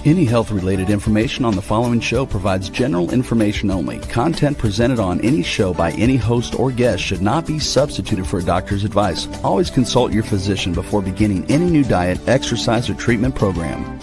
Any health-related information on the following show provides general information only. Content presented on any show by any host or guest should not be substituted for a doctor's advice. Always consult your physician before beginning any new diet, exercise, or treatment program.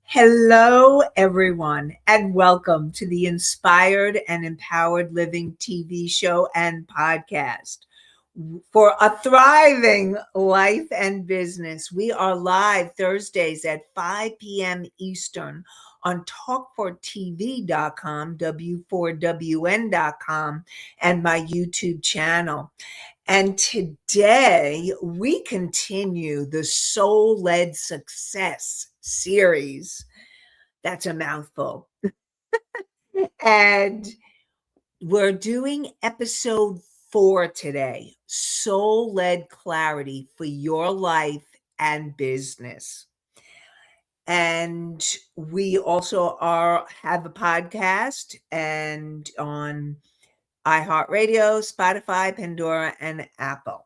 Hello, everyone, and welcome to the Inspired and Empowered Living TV show and podcast for a thriving life and business. We are live Thursdays at 5 p.m. Eastern on talk4tv.com, w4wn.com, and my YouTube channel. And today we continue the Soul-Led Success series. That's a mouthful. And we're doing episode 4 today, Soul-Led Clarity for Your Life and Business. And we also have a podcast and on iHeartRadio, Spotify, Pandora, and Apple.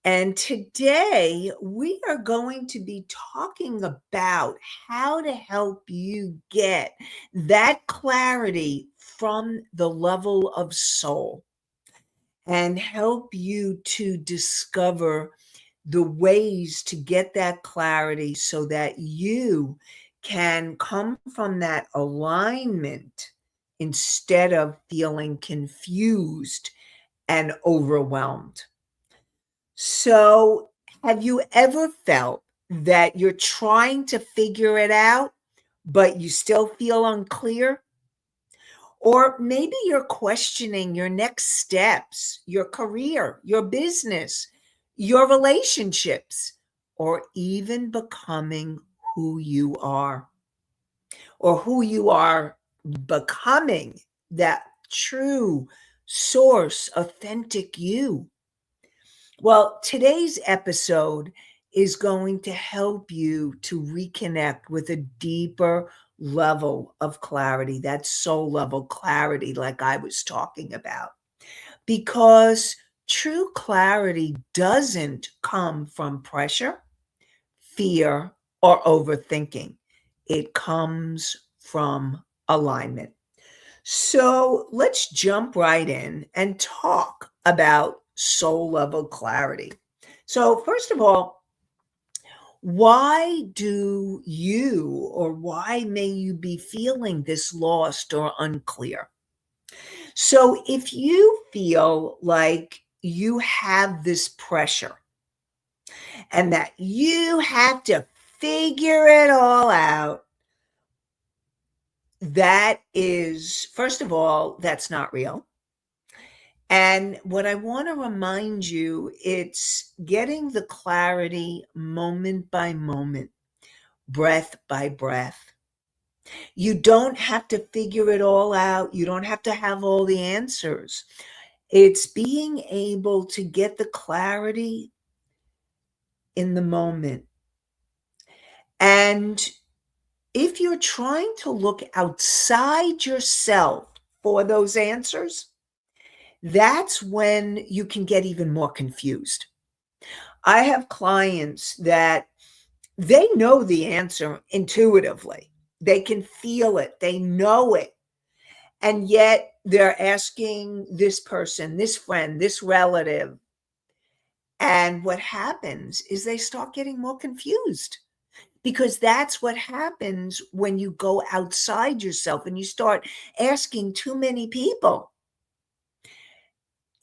And today we are going to be talking about how to help you get that clarity from the level of soul and help you to discover the ways to get that clarity so that you can come from that alignment instead of feeling confused and overwhelmed. So, have you ever felt that you're trying to figure it out, but you still feel unclear? Or maybe you're questioning your next steps, your career, your business, your relationships, or even becoming who you are, or who you are becoming, that true source, authentic you. Well, today's episode is going to help you to reconnect with a deeper level of clarity, that soul level clarity like I was talking about. Because true clarity doesn't come from pressure, fear, or overthinking. It comes from alignment. So let's jump right in and talk about soul level clarity. So first of all, why may you be feeling this lost or unclear? So if you feel like you have this pressure and that you have to figure it all out, that is, first of all, that's not real. And what I want to remind you, it's getting the clarity moment by moment, breath by breath. You don't have to figure it all out. You don't have to have all the answers. It's being able to get the clarity in the moment. And if you're trying to look outside yourself for those answers, that's when you can get even more confused. I have clients that they know the answer intuitively. They can feel it. They know it. And yet they're asking this person, this friend, this relative. And what happens is they start getting more confused, because that's what happens when you go outside yourself and you start asking too many people.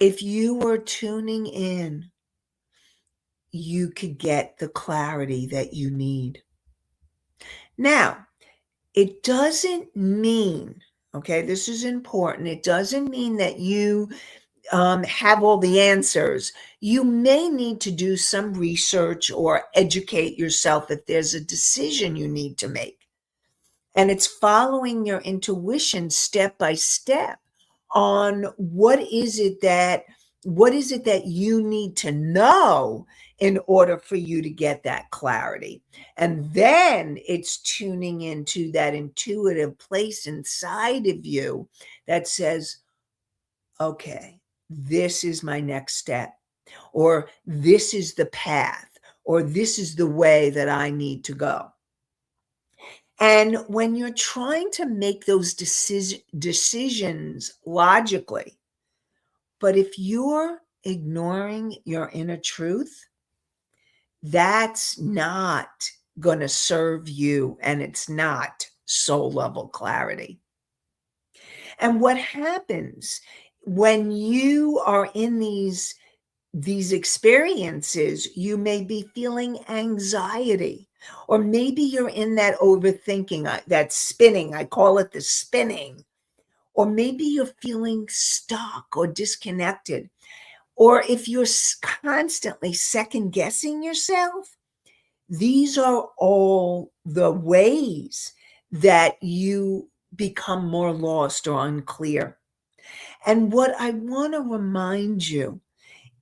If you were tuning in, you could get the clarity that you need. Now, it doesn't mean, okay, this is important. It doesn't mean that you have all the answers. You may need to do some research or educate yourself if there's a decision you need to make. And it's following your intuition step by step on what is it that you need to know in order for you to get that clarity. And then it's tuning into that intuitive place inside of you that says, okay, this is my next step, or this is the path, or this is the way that I need to go. And when you're trying to make those decisions logically, but if you're ignoring your inner truth, that's not going to serve you, and it's not soul level clarity. And what happens when you are in these experiences, you may be feeling anxiety, or maybe you're in that overthinking, that spinning. I call it the spinning. Or maybe you're feeling stuck or disconnected. Or if you're constantly second guessing yourself, these are all the ways that you become more lost or unclear. And what I want to remind you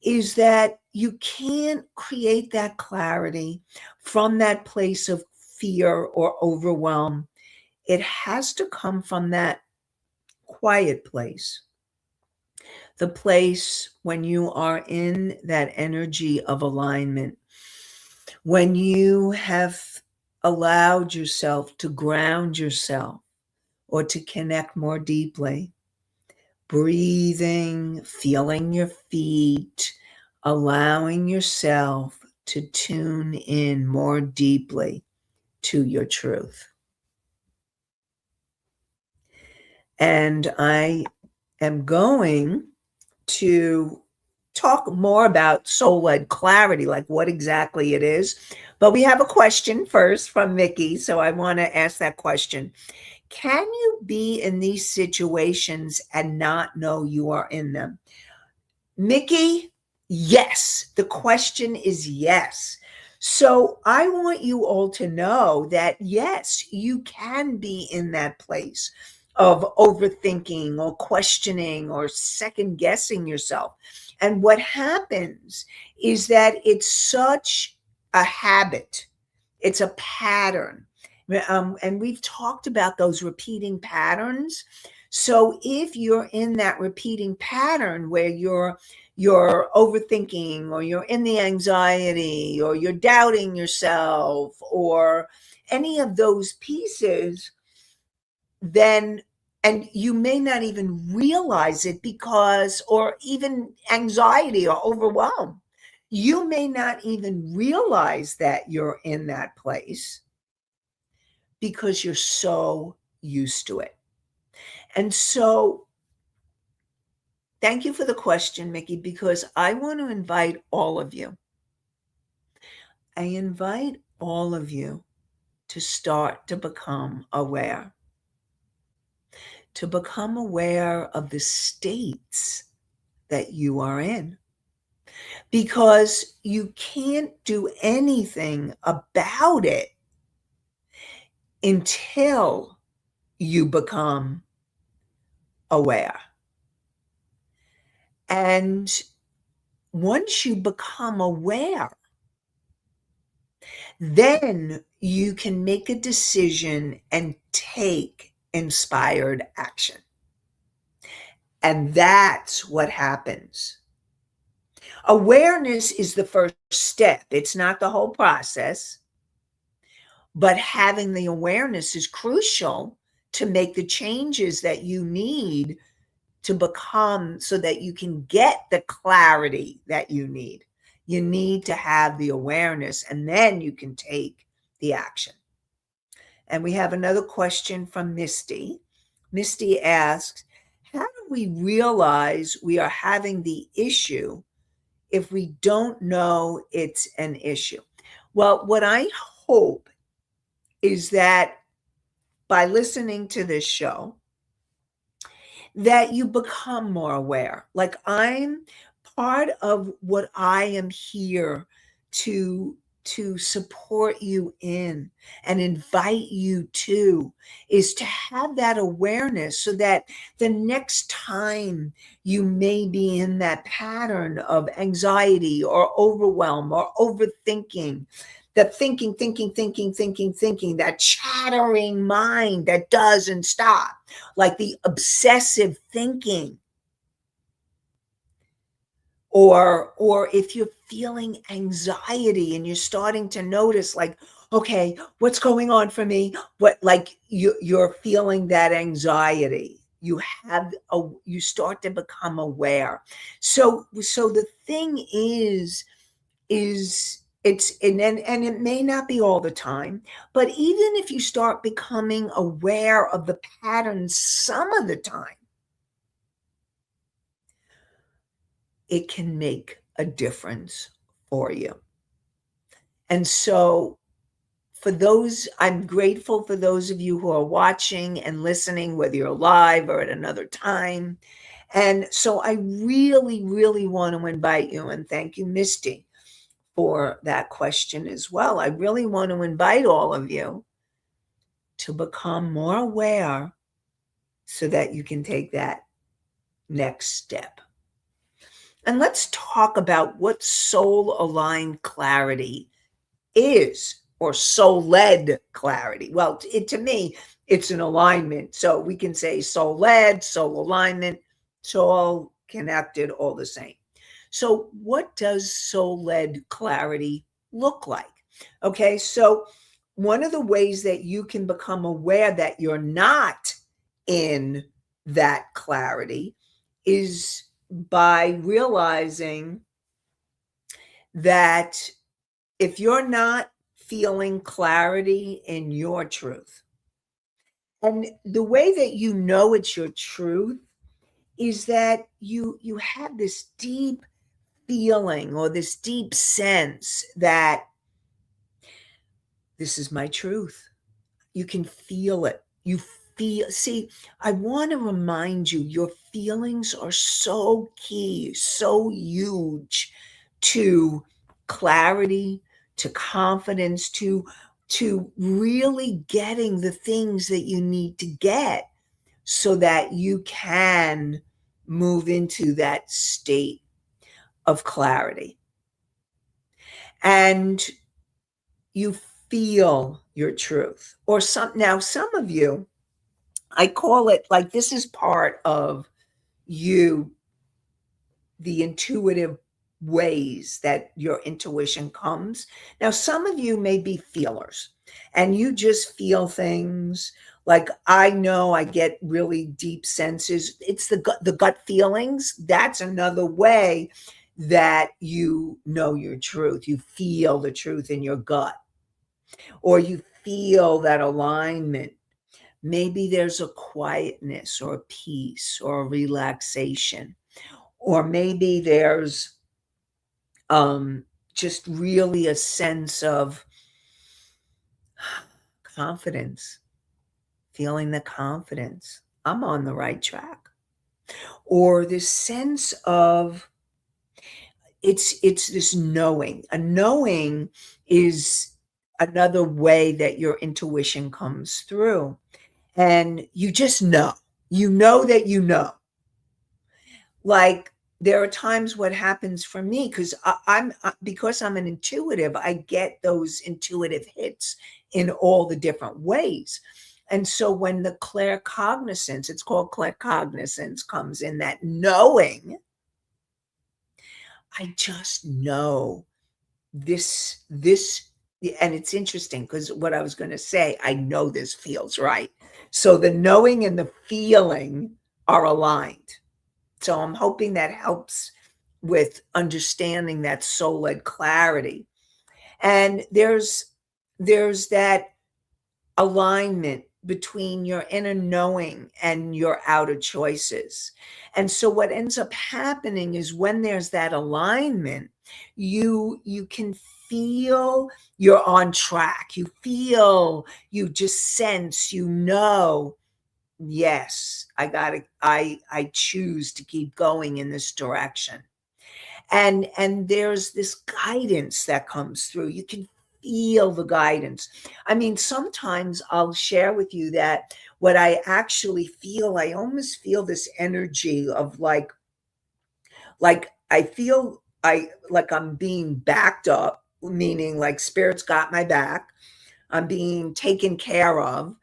is that you can't create that clarity from that place of fear or overwhelm. It has to come from that quiet place, the place when you are in that energy of alignment, when you have allowed yourself to ground yourself or to connect more deeply. Breathing, feeling your feet, allowing yourself to tune in more deeply to your truth. And I am going to talk more about soul-led clarity, like what exactly it is. But we have a question first from Mickey, so I want to ask that question. Can you be in these situations and not know you are in them? Mickey, yes. The question is yes. So I want you all to know that, yes, you can be in that place of overthinking or questioning or second guessing yourself. And what happens is that it's such a habit, it's a pattern. And we've talked about those repeating patterns. So if you're in that repeating pattern where you're overthinking, or you're in the anxiety, or you're doubting yourself, or any of those pieces, then, and you may not even realize it, because, or even anxiety or overwhelm, you may not even realize that you're in that place because you're so used to it. And so thank you for the question, Mickey, because I want to invite all of you. I invite all of you to start to become aware, to become aware of the states that you are in, because you can't do anything about it until you become aware. And once you become aware, then you can make a decision and take inspired action. And that's what happens. Awareness is the first step. It's not the whole process, but having the awareness is crucial to make the changes that you need to become, so that you can get the clarity that you need. You need to have the awareness, and then you can take the action. And we have another question from Misty. Misty asks, how do we realize we are having the issue if we don't know it's an issue? Well, what I hope is that by listening to this show, that you become more aware. Like, I'm part of what I am here to support you in and invite you to is to have that awareness, so that the next time you may be in that pattern of anxiety or overwhelm or overthinking, that thinking, that chattering mind that doesn't stop, like the obsessive thinking, or if you're feeling anxiety and you're starting to notice, like, okay, what's going on for me, what, like, you're feeling that anxiety, you start to become aware. So the thing is it's and it may not be all the time, but even if you start becoming aware of the patterns some of the time, it can make a difference for you. And so, I'm grateful for those of you who are watching and listening, whether you're live or at another time. And so I really, really want to invite you, and thank you, Misty, for that question as well. I really want to invite all of you to become more aware so that you can take that next step. And let's talk about what soul aligned clarity is, or soul led clarity. Well, to me, it's an alignment. So we can say soul led, soul alignment, it's all connected, all the same. So, what does soul led clarity look like? Okay, so one of the ways that you can become aware that you're not in that clarity is by realizing that if you're not feeling clarity in your truth, and the way that you know it's your truth is that you have this deep feeling or this deep sense that this is my truth. You can feel it. See, I want to remind you, your feelings are so key, so huge to clarity, to confidence, to really getting the things that you need to get so that you can move into that state of clarity. And you feel your truth. Or some of you, I call it, like, this is part of you, the intuitive ways that your intuition comes. Now, some of you may be feelers and you just feel things. Like, I know I get really deep senses. It's the gut feelings. That's another way that you know your truth. You feel the truth in your gut, or you feel that alignment. Maybe there's a quietness or a peace or a relaxation, or maybe there's just really a sense of confidence, feeling the confidence. I'm on the right track. Or this sense of it's this knowing. A knowing is another way that your intuition comes through. And you just know. You know that you know. Like, there are times what happens for me, because because I'm an intuitive, I get those intuitive hits in all the different ways. And so when the claircognizance, it's called claircognizance, comes in, that knowing, I just know this, and it's interesting because what I was going to say, I know this feels right. So the knowing and the feeling are aligned. So I'm hoping that helps with understanding that soul-led clarity. And there's that alignment between your inner knowing and your outer choices. And so what ends up happening is, when there's that alignment, you can feel you're on track. You feel, you just sense, you know yes, I choose to keep going in this direction. And there's this guidance that comes through. You can feel the guidance. I mean, sometimes I'll share with you that what I actually feel, I almost feel this energy of like I feel I like I'm being backed up, meaning like spirit's got my back. I'm being taken care of,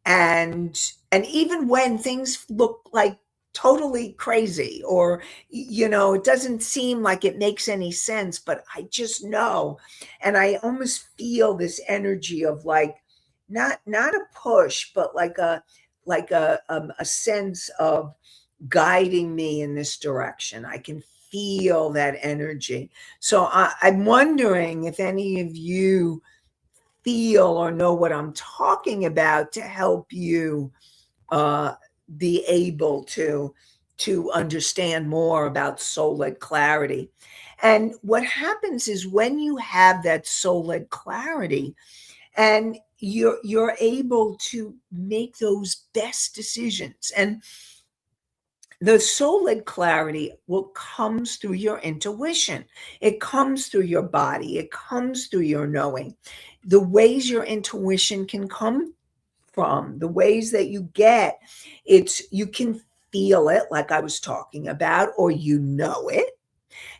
and even when things look like totally crazy, or it doesn't seem like it makes any sense, but I just know, and I almost feel this energy of like not a push, but like a sense of guiding me in this direction. I can feel that energy. So I'm wondering if any of you feel or know what I'm talking about to help you uh, be able to understand more about soul-led clarity. And what happens is when you have that soul-led clarity, and you're able to make those best decisions, and the soul-led clarity will comes through your intuition. It comes through your body. It comes through your knowing. The ways your intuition can come from, the ways that you get, it's you can feel it, like I was talking about, or you know it.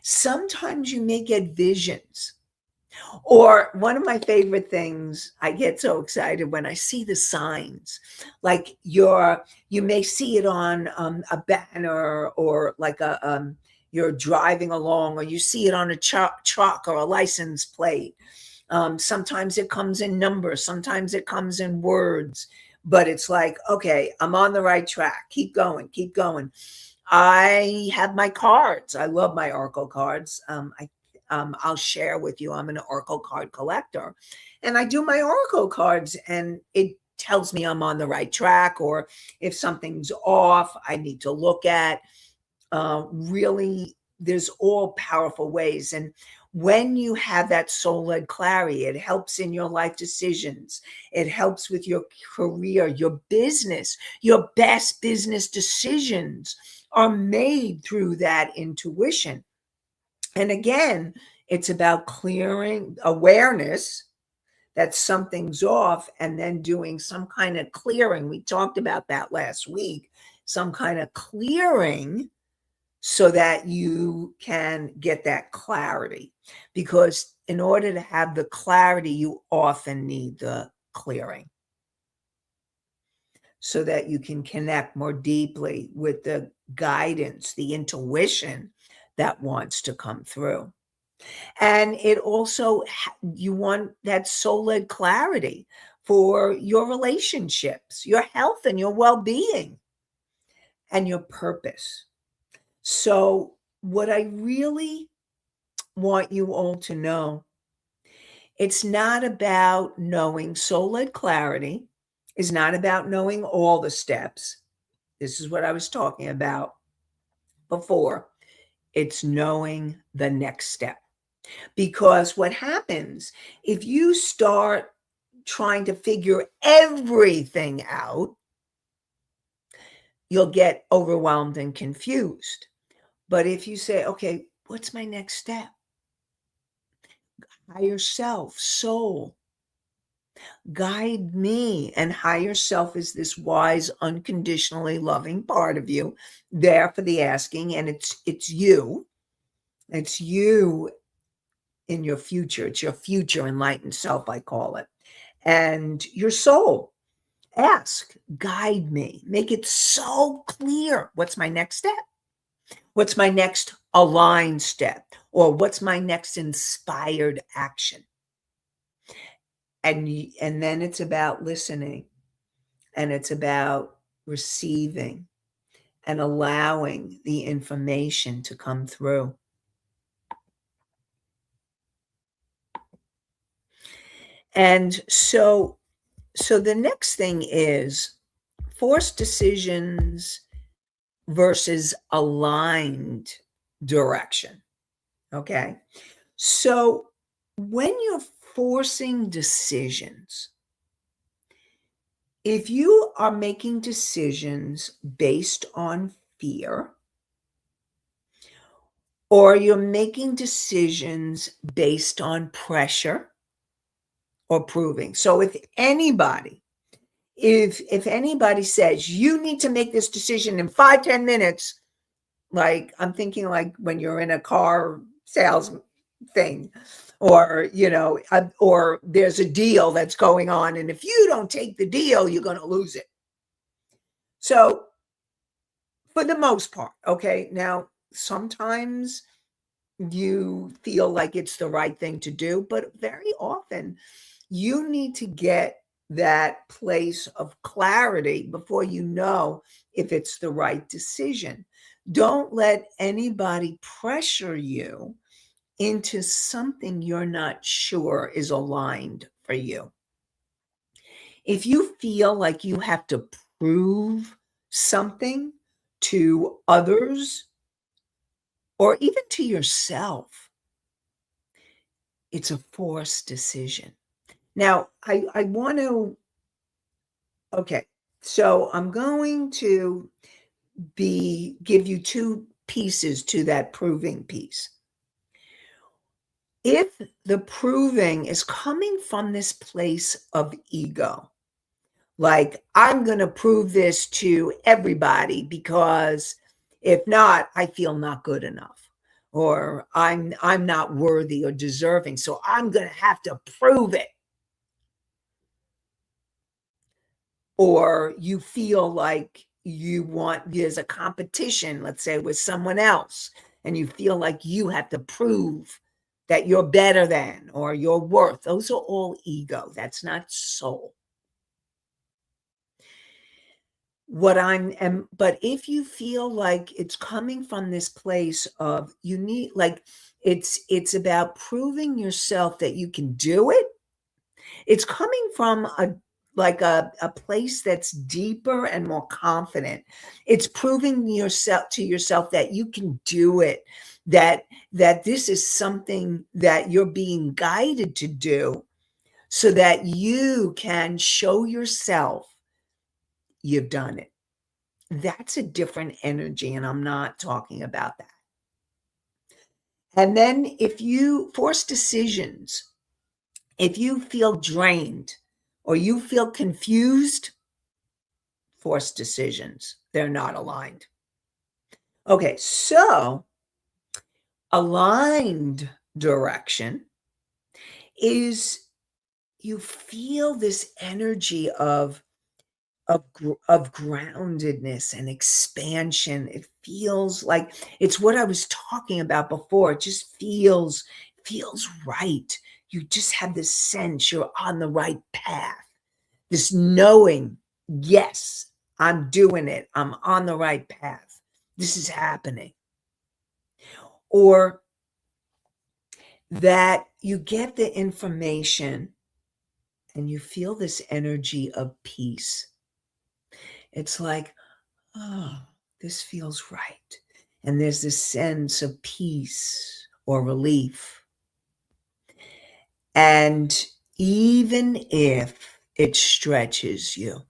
Sometimes you may get visions. Or one of my favorite things, I get so excited when I see the signs. Like you may see it on a banner, or like you're driving along, or you see it on a truck or a license plate. Sometimes it comes in numbers, sometimes it comes in words, but it's like, okay, I'm on the right track. Keep going, keep going. I have my cards. I love my Oracle cards. I'll share with you. I'm an Oracle card collector, and I do my Oracle cards, and it tells me I'm on the right track, or if something's off, I need to look at. Really, there's all powerful ways, and when you have that soul-led clarity, it helps in your life decisions. It helps with your career, your business. Your best business decisions are made through that intuition. And again, it's about clearing awareness that something's off, and then doing some kind of clearing. We talked about that last week, some kind of clearing so that you can get that clarity. Because in order to have the clarity, you often need the clearing so that you can connect more deeply with the guidance, the intuition that wants to come through. And it also, you want that soul-led clarity for your relationships, your health, and your well-being, and your purpose. So, what I really want you all to know, it's not about knowing soul-led clarity, is not about knowing all the steps. This is what I was talking about before. It's knowing the next step. Because what happens if you start trying to figure everything out, you'll get overwhelmed and confused. But if you say, okay, what's my next step? Higher self, soul, guide me. And higher self is this wise, unconditionally loving part of you, there for the asking. And it's you. It's you in your future. It's your future enlightened self, I call it. And your soul. Ask, guide me, make it so clear. What's my next step? What's my next aligned step? Or what's my next inspired action? And then it's about listening, and it's about receiving and allowing the information to come through. And so the next thing is forced decisions versus aligned direction. Okay. So when you're forcing decisions, If you are making decisions based on fear, or you're making decisions based on pressure or proving. So if anybody says you need to make this decision in 5-10 minutes, like I'm thinking like when you're in a car sales thing, or or there's a deal that's going on, and if you don't take the deal, you're going to lose it. So for the most part, okay, now sometimes you feel like it's the right thing to do, but very often you need to get that place of clarity before you know if it's the right decision. Don't let anybody pressure you into something you're not sure is aligned for you. If you feel like you have to prove something to others or even to yourself, it's a forced decision. Now, I want to, okay, so I'm going to give you two pieces to that proving piece. If the proving is coming from this place of ego, like I'm going to prove this to everybody because if not, I feel not good enough, or I'm not worthy or deserving, so I'm going to have to prove it. Or you feel like there's a competition, let's say with someone else, and you feel like you have to prove that you're better than or you're worth. Those are all ego. That's not soul. But if you feel like it's coming from this place of you need, like it's about proving yourself that you can do it. It's coming from a place that's deeper and more confident. It's proving yourself that you can do it, that this is something that you're being guided to do so that you can show yourself you've done it. That's a different energy, and I'm not talking about that. And then if you force decisions, if you feel drained or you feel confused, forced decisions, they're not aligned. Okay, so aligned direction is you feel this energy of groundedness and expansion. It feels like it's what I was talking about before. It just feels right. You just have this sense you're on the right path. This knowing, yes, I'm doing it. I'm on the right path. This is happening. Or that you get the information and you feel this energy of peace. It's like, oh, this feels right. And there's this sense of peace or relief. And even if it stretches you,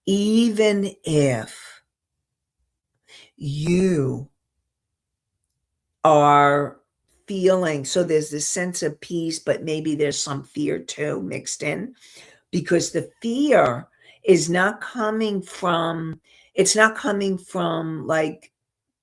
even if you are feeling, so there's this sense of peace, but maybe there's some fear too mixed in, because the fear is not coming from, it's not coming from like,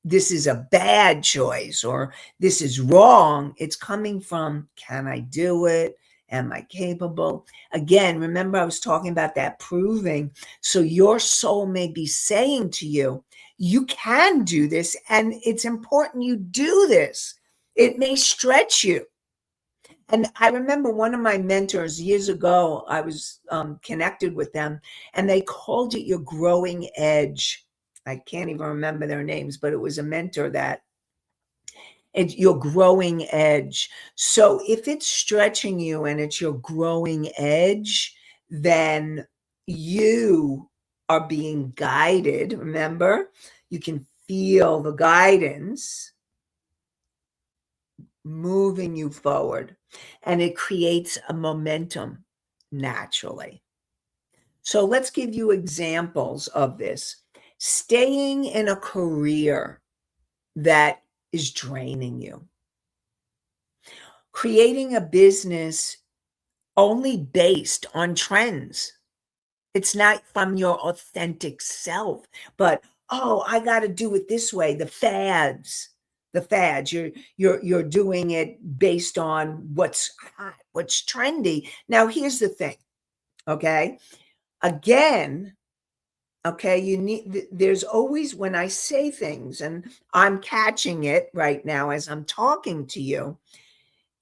this is a bad choice or this is wrong. It's coming from, can I do it? Am I capable? Again, remember I was talking about that proving. So your soul may be saying to you, you can do this, and it's important you do this. It may stretch you. And I remember one of my mentors years ago, I was connected with them, and they called it your growing edge. I can't even remember their names, but it was a mentor that it's your growing edge. So if it's stretching you and it's your growing edge, then you are being guided. Remember, you can feel the guidance moving you forward, and it creates a momentum naturally. So let's give you examples of this. Staying in a career that is draining you, creating a business only based on trends. It's not from your authentic self, but oh, I got to do it this way. The fads, the fads. You're doing it based on what's hot, what's trendy. Now, here's the thing. Okay, again, okay, there's always, when I say things, and I'm catching it right now as I'm talking to you,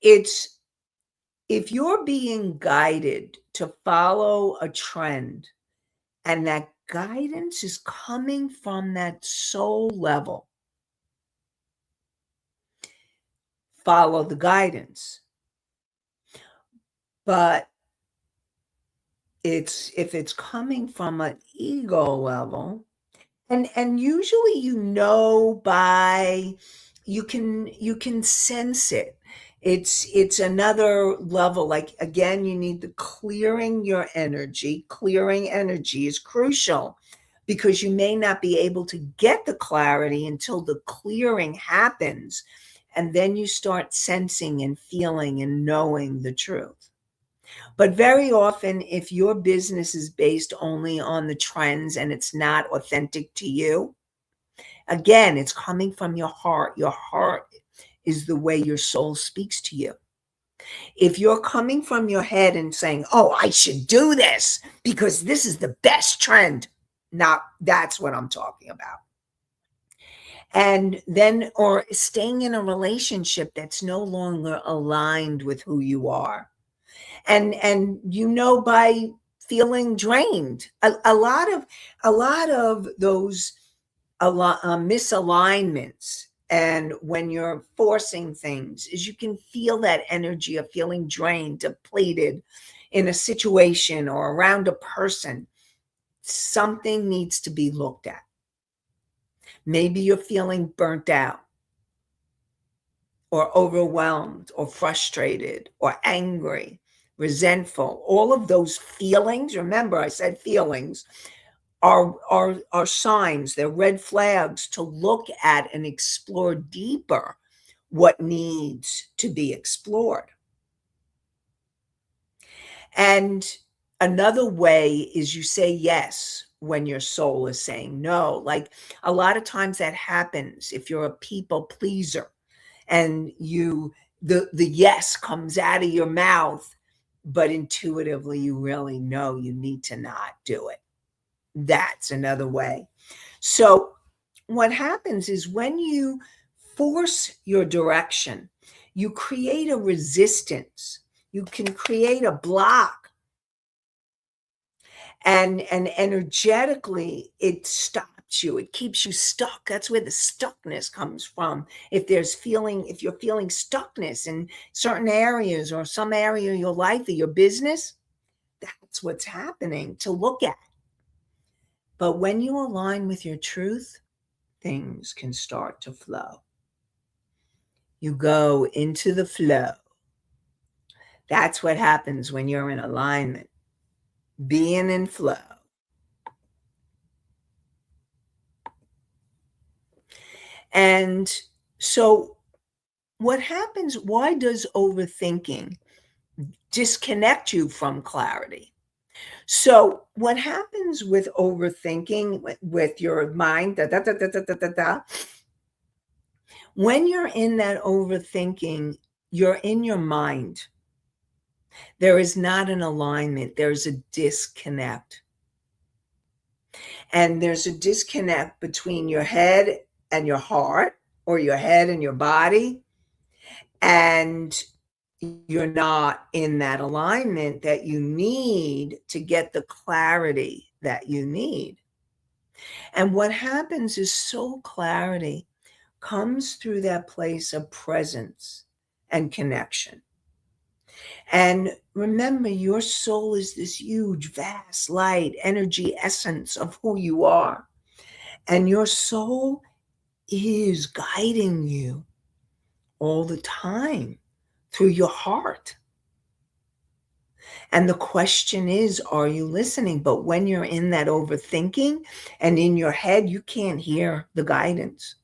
it's, if you're being guided to follow a trend and that guidance is coming from that soul level, follow the guidance. But if it's coming from an ego level, and usually, by, you can sense it. It's another level. Like, again, you need the clearing your energy. Clearing energy is crucial because you may not be able to get the clarity until the clearing happens, and then you start sensing and feeling and knowing the truth. But very often, if your business is based only on the trends and it's not authentic to you, again, it's coming from your heart. Your heart is the way your soul speaks to you. If you're coming from your head and saying, oh, I should do this because this is the best trend, now that's what I'm talking about. And then, or staying in a relationship that's no longer aligned with who you are. And by feeling drained, a lot of those misalignments, and when you're forcing things, is you can feel that energy of feeling drained, depleted in a situation or around a person. Something needs to be looked at. Maybe you're feeling burnt out or overwhelmed or frustrated or angry, resentful. All of those feelings, remember I said feelings, are signs, they're red flags to look at and explore deeper what needs to be explored. And another way is you say yes when your soul is saying no. Like, a lot of times that happens if you're a people pleaser, and the yes comes out of your mouth, but intuitively you really know you need to not do it. That's another way. So what happens is when you force your direction, you create a resistance. You can create a block, and energetically it stops you. It keeps you stuck. That's where the stuckness comes from. If you're feeling stuckness in certain areas or some area of your life or your business, that's what's happening to look at. But when you align with your truth, things can start to flow. You go into the flow. That's what happens when you're in alignment, being in flow. And so, what happens? Why does overthinking disconnect you from clarity? So, what happens with overthinking, with your mind, when you're in that overthinking, you're in your mind. There is not an alignment, there's a disconnect. And there's a disconnect between your head and your heart, or your head and your body. And you're not in that alignment that you need to get the clarity that you need. And what happens is soul clarity comes through that place of presence and connection. And remember, your soul is this huge, vast light, energy, essence of who you are. And your soul is guiding you all the time through your heart. And the question is, are you listening? But when you're in that overthinking and in your head, you can't hear the guidance.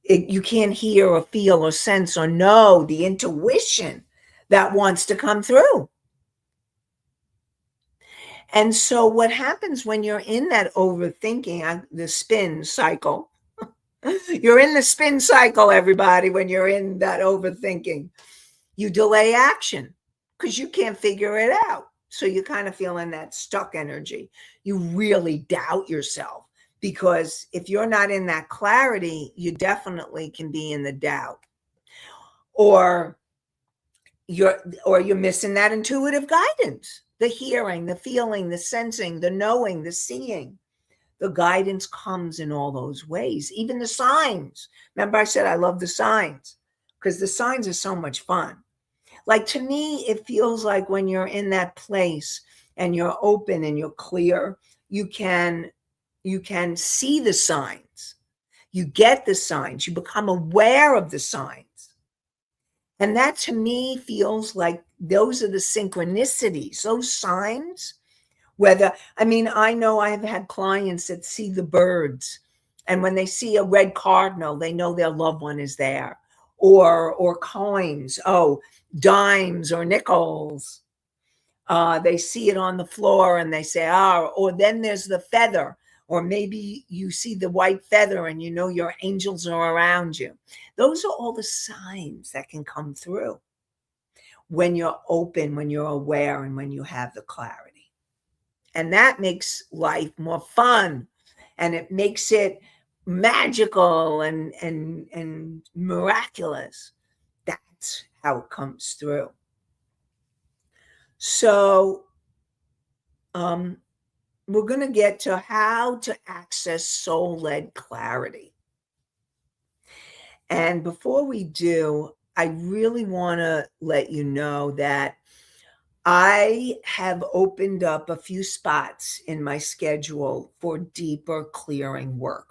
You can't hear or feel or sense or know the intuition that wants to come through. And so what happens when you're in that overthinking, the spin cycle, you're in the spin cycle, everybody, when you're in that overthinking. You delay action because you can't figure it out. So you kind of feel in that stuck energy. You really doubt yourself because if you're not in that clarity, you definitely can be in the doubt. Or you're missing that intuitive guidance, the hearing, the feeling, the sensing, the knowing, the seeing. The guidance comes in all those ways, even the signs. Remember, I said I love the signs because the signs are so much fun. Like to me, it feels like when you're in that place and you're open and you're clear, you can see the signs. You get the signs. You become aware of the signs. And that to me feels like those are the synchronicities, those signs. I know I have had clients that see the birds, and when they see a red cardinal, they know their loved one is there. Or coins, dimes or nickels. They see it on the floor and they say, or then there's the feather, or maybe you see the white feather and you know your angels are around you. Those are all the signs that can come through when you're open, when you're aware, and when you have the clarity. And that makes life more fun, and it makes it magical and miraculous. That's how it comes through. So we're going to get to how to access soul-led clarity. And before we do, I really want to let you know that I have opened up a few spots in my schedule for deeper clearing work.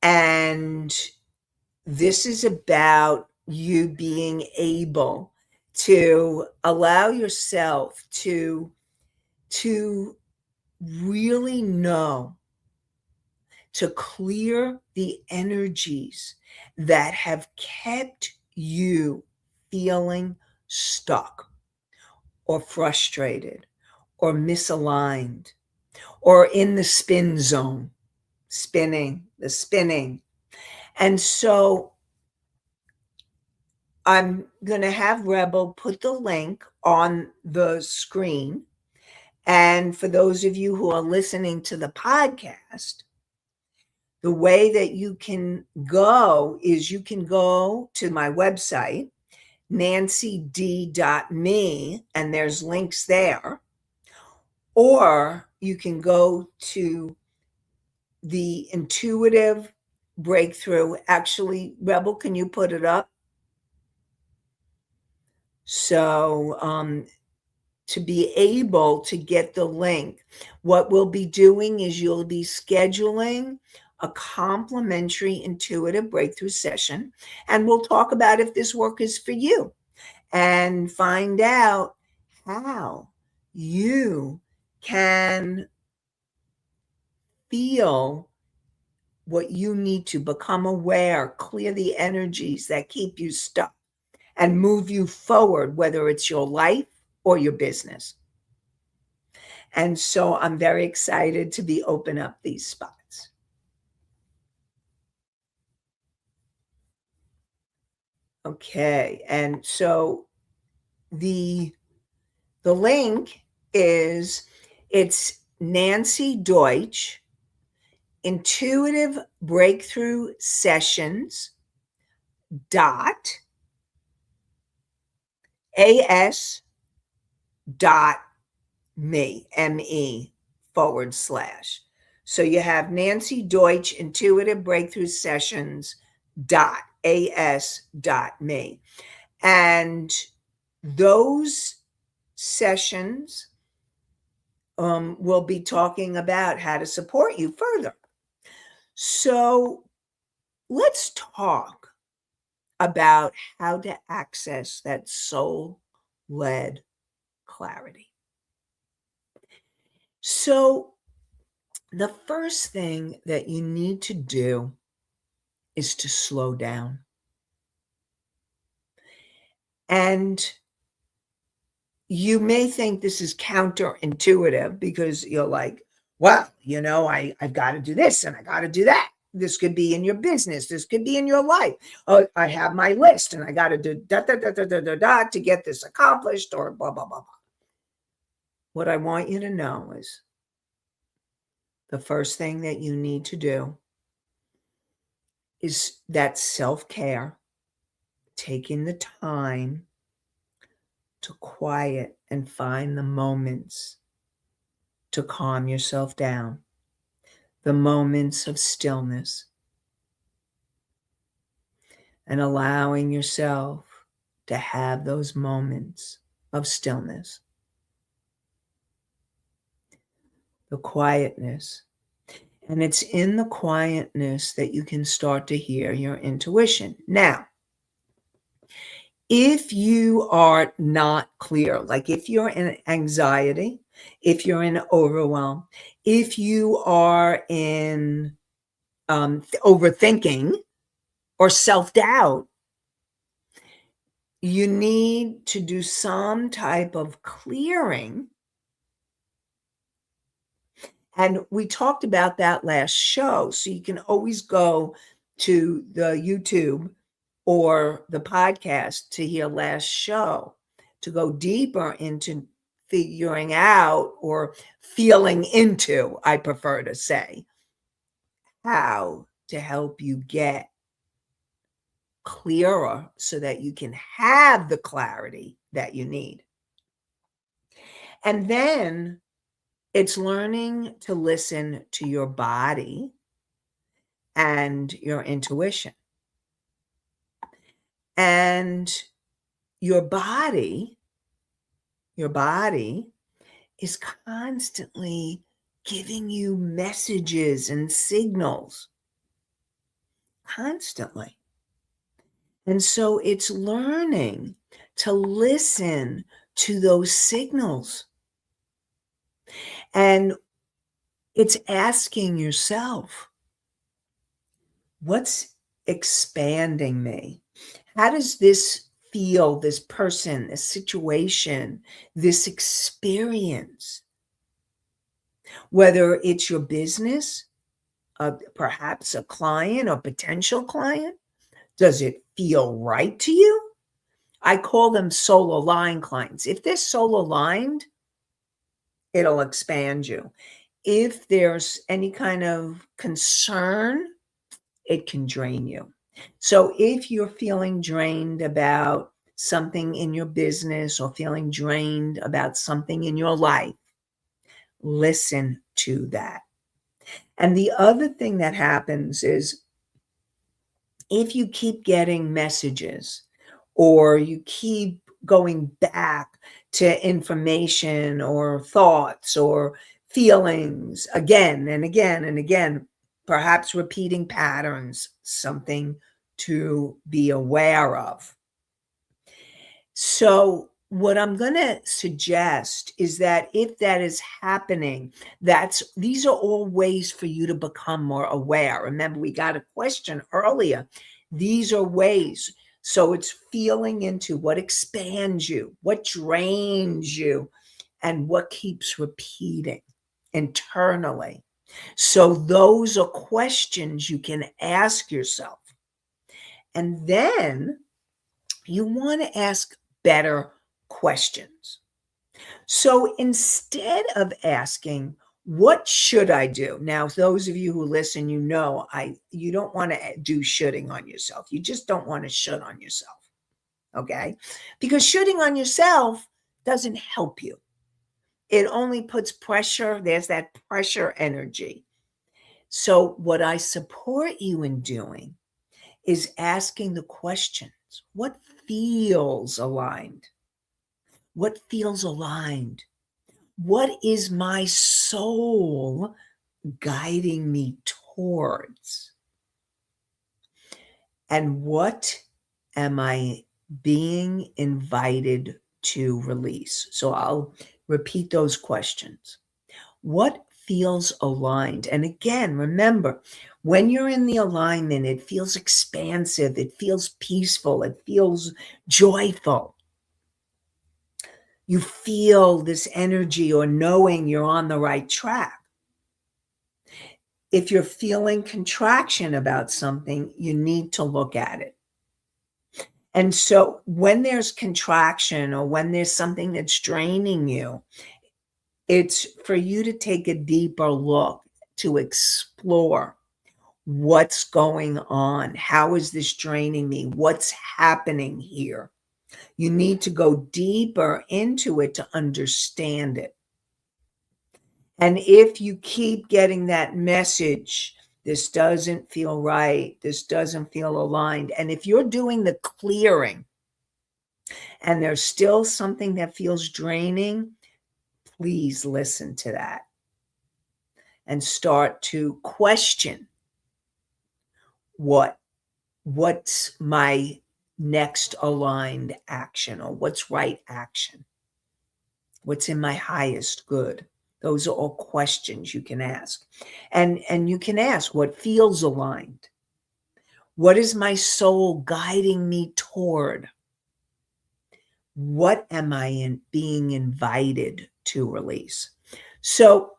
And this is about you being able to allow yourself to really know, to clear the energies that have kept you feeling stuck or frustrated or misaligned or in the spin zone, the spinning. And so I'm going to have Rebel put the link on the screen. And for those of you who are listening to the podcast, the way that you can go is you can go to my website, nancyd.me, and there's links there. Or you can go to the intuitive breakthrough. Actually, Rebel, can you put it up? So to be able to get the link, what we'll be doing is you'll be scheduling a complimentary intuitive breakthrough session, and we'll talk about if this work is for you and find out how you can feel what you need to become aware, clear the energies that keep you stuck, and move you forward, whether it's your life or your business. And so I'm very excited to be open up these spots. Okay. And so the link is, it's Nancy Deutsch Intuitive Breakthrough Sessions .as.me So you have Nancy Deutsch Intuitive Breakthrough Sessions .as.me, and those sessions will be talking about how to support you further. So let's talk about how to access that soul-led clarity. So the first thing that you need to do is to slow down. And you may think this is counterintuitive because you're like, well, I've got to do this and I got to do that. This could be in your business. This could be in your life. Oh, I have my list and I got to do da, da, da, da, da, da, da, to get this accomplished or blah, blah, blah, blah. What I want you to know is the first thing that you need to do is that self-care, taking the time to quiet and find the moments to calm yourself down, the moments of stillness, and allowing yourself to have those moments of stillness, the quietness. And it's in the quietness that you can start to hear your intuition. Now, if you are not clear, like if you're in anxiety, if you're in overwhelm, if you are in overthinking or self-doubt, you need to do some type of clearing. And we talked about that last show. So you can always go to the YouTube or the podcast to hear last show to go deeper into figuring out or feeling into, I prefer to say, how to help you get clearer so that you can have the clarity that you need. And then it's learning to listen to your body and your intuition. And your body is constantly giving you messages and signals. Constantly. And so it's learning to listen to those signals. And it's asking yourself, what's expanding me? How does this feel, this person, this situation, this experience? Whether it's your business, perhaps a client or potential client, does it feel right to you? I call them soul aligned clients. If they're soul aligned, it'll expand you. If there's any kind of concern, it can drain you. So if you're feeling drained about something in your business or feeling drained about something in your life, listen to that. And the other thing that happens is if you keep getting messages or you keep going back to information or thoughts or feelings again and again and again, perhaps repeating patterns, something to be aware of. So what I'm going to suggest is that if that is happening, these are all ways for you to become more aware. Remember, we got a question earlier. These are ways. So it's feeling into what expands you, what drains you, and what keeps repeating internally. So those are questions you can ask yourself. And then you want to ask better questions. So instead of asking, what should I do? Now, those of you who listen, you don't want to do shoulding on yourself. You just don't want to should on yourself. Okay? Because shoulding on yourself doesn't help you. It only puts pressure. There's that pressure energy. So what I support you in doing is asking the questions. What feels aligned? What feels aligned? What is my soul guiding me towards? And what am I being invited to release. So I'll repeat those questions. What feels aligned? And again, remember, when you're in the alignment, it feels expansive, it feels peaceful, it feels joyful. You feel this energy or knowing you're on the right track. If you're feeling contraction about something, you need to look at it. And so when there's contraction or when there's something that's draining you, it's for you to take a deeper look to explore what's going on. How is this draining me? What's happening here? You need to go deeper into it to understand it. And if you keep getting that message, this doesn't feel right, this doesn't feel aligned, and if you're doing the clearing and there's still something that feels draining, please listen to that and start to question what's my next aligned action, or what's right action, what's in my highest good. Those are all questions you can ask. And you can ask, what feels aligned? What is my soul guiding me toward? What am I being invited to release? So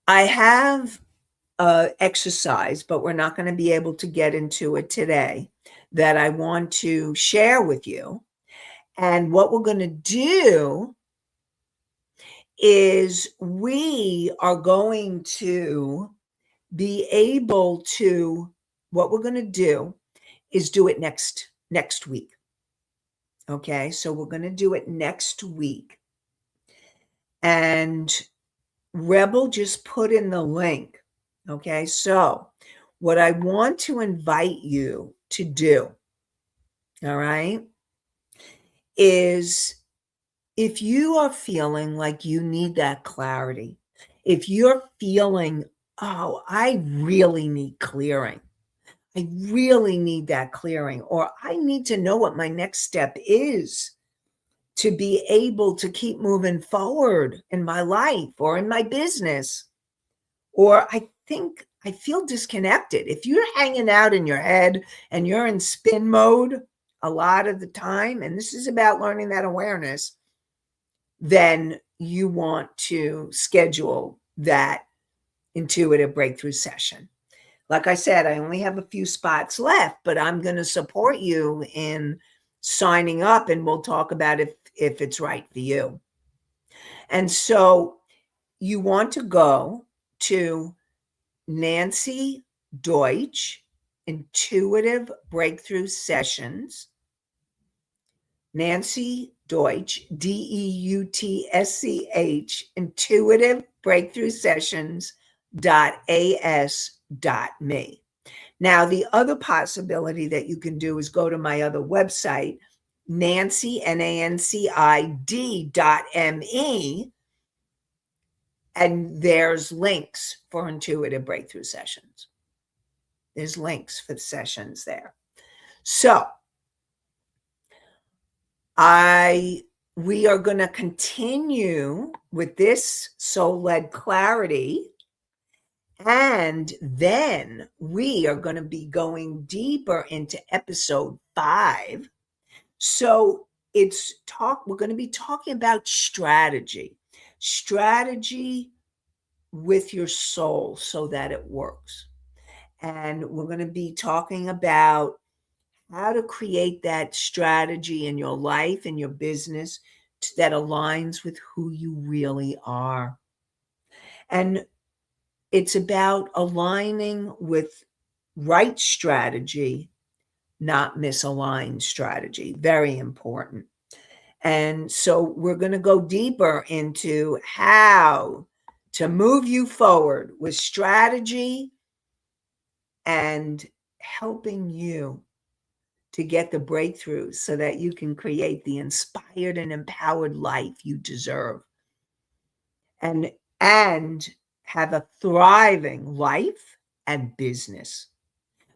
I have exercise, but we're not going to be able to get into it today, that I want to share with you. And what we're going to do is we are going to be able to, what we're going to do is do it next week. Okay, so we're going to do it next week. And Rebel just put in the link. Okay, so what I want to invite you to do, all right, is if you are feeling like you need that clarity, if you're feeling, oh, I really need clearing, I really need that clearing, or I need to know what my next step is to be able to keep moving forward in my life or in my business, or I think I feel disconnected. If you're hanging out in your head and you're in spin mode a lot of the time, and this is about learning that awareness, then you want to schedule that intuitive breakthrough session. Like I said, I only have a few spots left, but I'm going to support you in signing up, and we'll talk about if it's right for you. And so you want to go to Nancy Deutsch Intuitive Breakthrough Sessions, Nancy Deutsch, DEUTSCH, Intuitive Breakthrough Sessions.as.me. Now, the other possibility that you can do is go to my other website, Nancy, NANCID.me, and there's links for Intuitive Breakthrough Sessions. There's links for the sessions there. So we are going to continue with this soul-led clarity, and then we are going to be going deeper into episode 5. So we're going to be talking about strategy with your soul so that it works. And we're going to be talking about how to create that strategy in your life and your business that aligns with who you really are. And it's about aligning with right strategy, not misaligned strategy. Very important. And so we're going to go deeper into how to move you forward with strategy and helping you to get the breakthroughs so that you can create the inspired and empowered life you deserve, and have a thriving life and business,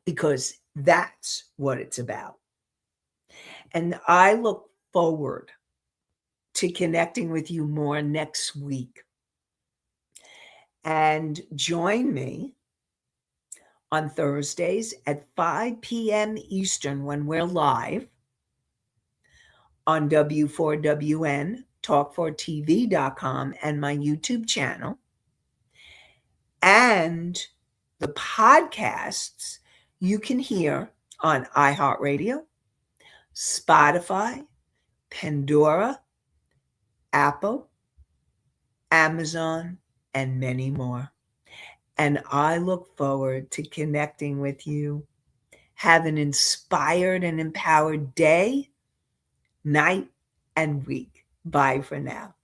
because that's what it's about. And I look forward to connecting with you more next week. And join me on Thursdays at 5 p.m. Eastern when we're live on W4WN, talk4tv.com, and my YouTube channel. And the podcasts you can hear on iHeartRadio, Spotify, Pandora, Apple, Amazon, and many more. And I look forward to connecting with you. Have an inspired and empowered day, night, and week. Bye for now.